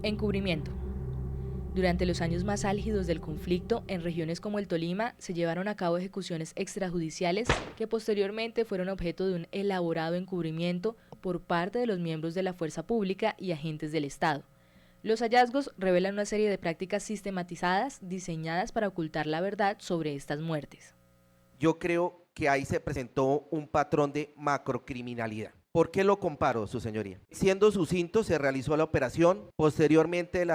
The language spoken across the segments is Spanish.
Encubrimiento. Durante los años más álgidos del conflicto, en regiones como el Tolima, se llevaron a cabo ejecuciones extrajudiciales que posteriormente fueron objeto de un elaborado encubrimiento por parte de los miembros de la fuerza pública y agentes del Estado. Los hallazgos revelan una serie de prácticas sistematizadas diseñadas para ocultar la verdad sobre estas muertes. Yo creo que ahí se presentó un patrón de macrocriminalidad. ¿Por qué lo comparo, su señoría? Siendo sucinto, se realizó la operación. Posteriormente de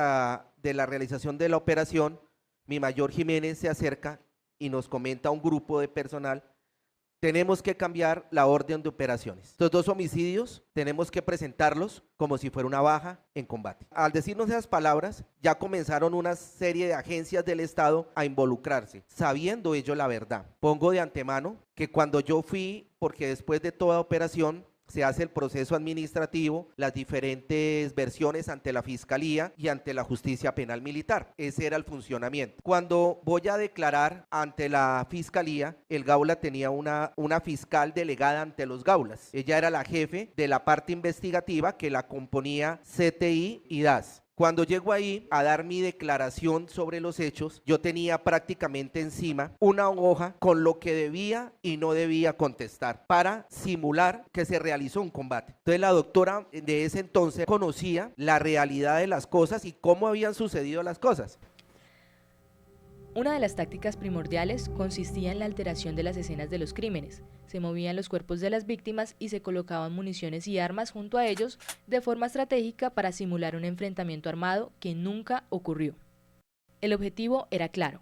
la realización de la operación, mi mayor Jiménez se acerca y nos comenta a un grupo de personal: tenemos que cambiar la orden de operaciones. Estos dos homicidios tenemos que presentarlos como si fuera una baja en combate. Al decirnos esas palabras, ya comenzaron una serie de agencias del Estado a involucrarse, sabiendo ellos la verdad. Pongo de antemano que cuando yo fui, porque después de toda operación se hace el proceso administrativo, las diferentes versiones ante la Fiscalía y ante la Justicia Penal Militar. Ese era el funcionamiento. Cuando voy a declarar ante la Fiscalía, el Gaula tenía una fiscal delegada ante los Gaulas. Ella era la jefe de la parte investigativa que la componía CTI y DAS. Cuando llego ahí a dar mi declaración sobre los hechos, yo tenía prácticamente encima una hoja con lo que debía y no debía contestar para simular que se realizó un combate. Entonces la doctora de ese entonces conocía la realidad de las cosas y cómo habían sucedido las cosas. Una de las tácticas primordiales consistía en la alteración de las escenas de los crímenes. Se movían los cuerpos de las víctimas y se colocaban municiones y armas junto a ellos de forma estratégica para simular un enfrentamiento armado que nunca ocurrió. El objetivo era claro: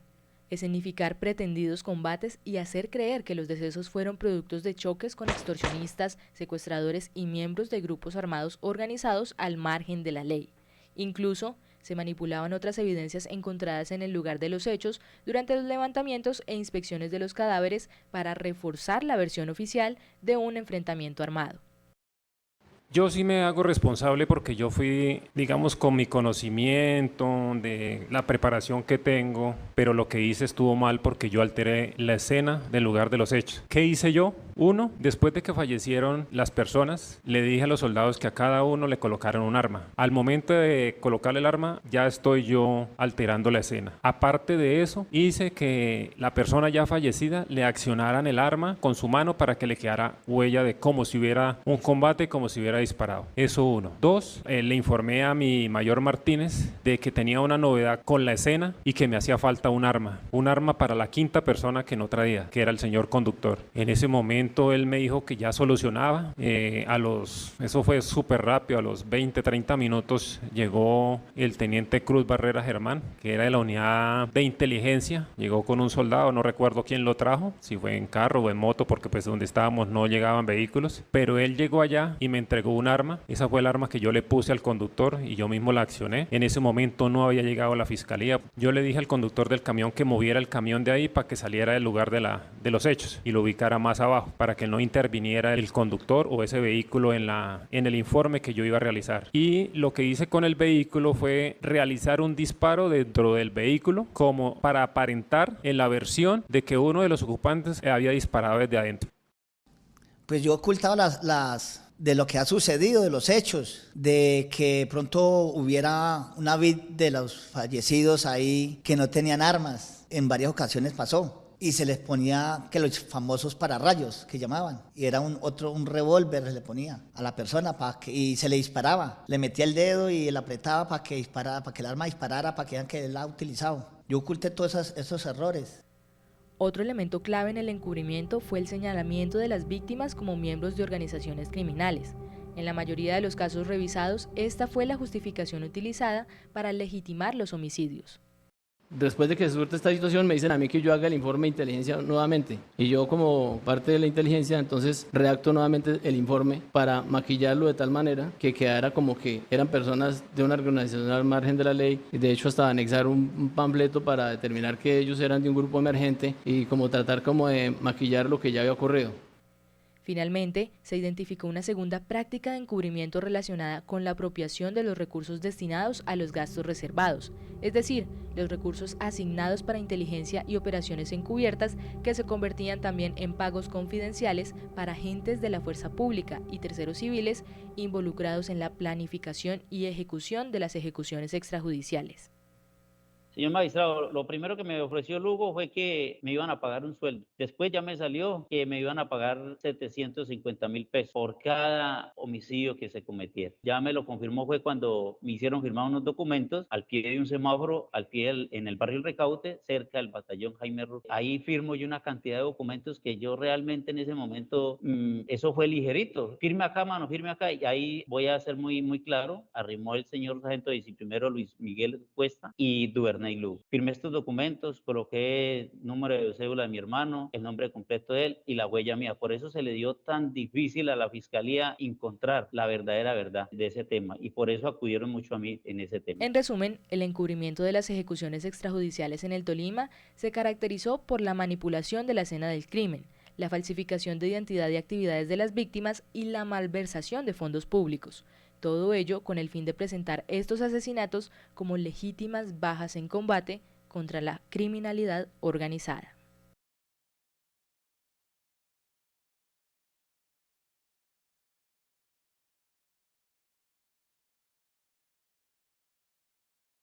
escenificar pretendidos combates y hacer creer que los decesos fueron productos de choques con extorsionistas, secuestradores y miembros de grupos armados organizados al margen de la ley. Incluso se manipulaban otras evidencias encontradas en el lugar de los hechos durante los levantamientos e inspecciones de los cadáveres para reforzar la versión oficial de un enfrentamiento armado. Yo sí me hago responsable porque yo fui, digamos, con mi conocimiento de la preparación que tengo, pero lo que hice estuvo mal porque yo alteré la escena del lugar de los hechos. ¿Qué hice yo? Uno, después de que fallecieron las personas, le dije a los soldados que a cada uno le colocaron un arma. Al momento de colocarle el arma, ya estoy yo alterando la escena. Aparte de eso, hice que la persona ya fallecida le accionaran el arma con su mano para que le quedara huella de como si hubiera un combate, como si hubiera disparado. Eso uno. Dos, le informé a mi mayor Martínez de que tenía una novedad con la escena y que me hacía falta un arma para la quinta persona que no traía, que era el señor conductor. En ese momento él me dijo que ya solucionaba. Eso fue súper rápido, a los 20-30 minutos llegó el teniente Cruz Barrera Germán, que era de la unidad de inteligencia. Llegó con un soldado, no recuerdo quién lo trajo, si fue en carro o en moto, porque pues donde estábamos no llegaban vehículos, pero él llegó allá y me entregó un arma. Esa fue el arma que yo le puse al conductor y yo mismo la accioné. En ese momento no había llegado la fiscalía. Yo le dije al conductor del camión que moviera el camión de ahí para que saliera del lugar de los hechos y lo ubicara más abajo para que no interviniera el conductor o ese vehículo en el informe que yo iba a realizar. Y lo que hice con el vehículo fue realizar un disparo dentro del vehículo como para aparentar en la versión de que uno de los ocupantes había disparado desde adentro. Pues yo ocultaba de lo que ha sucedido, de los hechos, de que pronto hubiera una vid de los fallecidos ahí que no tenían armas. En varias ocasiones pasó. Y se les ponía que los famosos pararrayos que llamaban. Y era un revólver se le ponía a la persona y se le disparaba. Le metía el dedo y le apretaba para que el arma disparara, para que vean que él la ha utilizado. Yo oculté todos esos errores. Otro elemento clave en el encubrimiento fue el señalamiento de las víctimas como miembros de organizaciones criminales. En la mayoría de los casos revisados, esta fue la justificación utilizada para legitimar los homicidios. Después de que se surte esta situación, me dicen a mí que yo haga el informe de inteligencia nuevamente. Y yo, como parte de la inteligencia, entonces redacto nuevamente el informe para maquillarlo de tal manera que quedara como que eran personas de una organización al margen de la ley. Y de hecho, hasta anexar un panfleto para determinar que ellos eran de un grupo emergente y como tratar como de maquillar lo que ya había ocurrido. Finalmente, se identificó una segunda práctica de encubrimiento relacionada con la apropiación de los recursos destinados a los gastos reservados, es decir, los recursos asignados para inteligencia y operaciones encubiertas que se convertían también en pagos confidenciales para agentes de la fuerza pública y terceros civiles involucrados en la planificación y ejecución de las ejecuciones extrajudiciales. Señor magistrado, lo primero que me ofreció Lugo fue que me iban a pagar un sueldo. Después ya me salió que me iban a pagar 750.000 pesos por cada homicidio que se cometiera. Ya me lo confirmó fue cuando me hicieron firmar unos documentos al pie de un semáforo, en el barrio El Recaute, cerca del batallón Jaime Ross. Ahí firmo yo una cantidad de documentos que yo realmente en ese momento, eso fue ligerito. Firme acá, mano, firme acá. Y ahí voy a ser muy claro. Arrimó el señor sargento disciplinero Luis Miguel Cuesta y Duvernay Lugo. Firmé estos documentos, coloqué número de cédula de mi hermano, el nombre completo de él y la huella mía. Por eso se le dio tan difícil a la fiscalía encontrar la verdadera verdad de ese tema y por eso acudieron mucho a mí en ese tema. En resumen, el encubrimiento de las ejecuciones extrajudiciales en el Tolima se caracterizó por la manipulación de la escena del crimen, la falsificación de identidad y actividades de las víctimas y la malversación de fondos públicos. Todo ello con el fin de presentar estos asesinatos como legítimas bajas en combate contra la criminalidad organizada.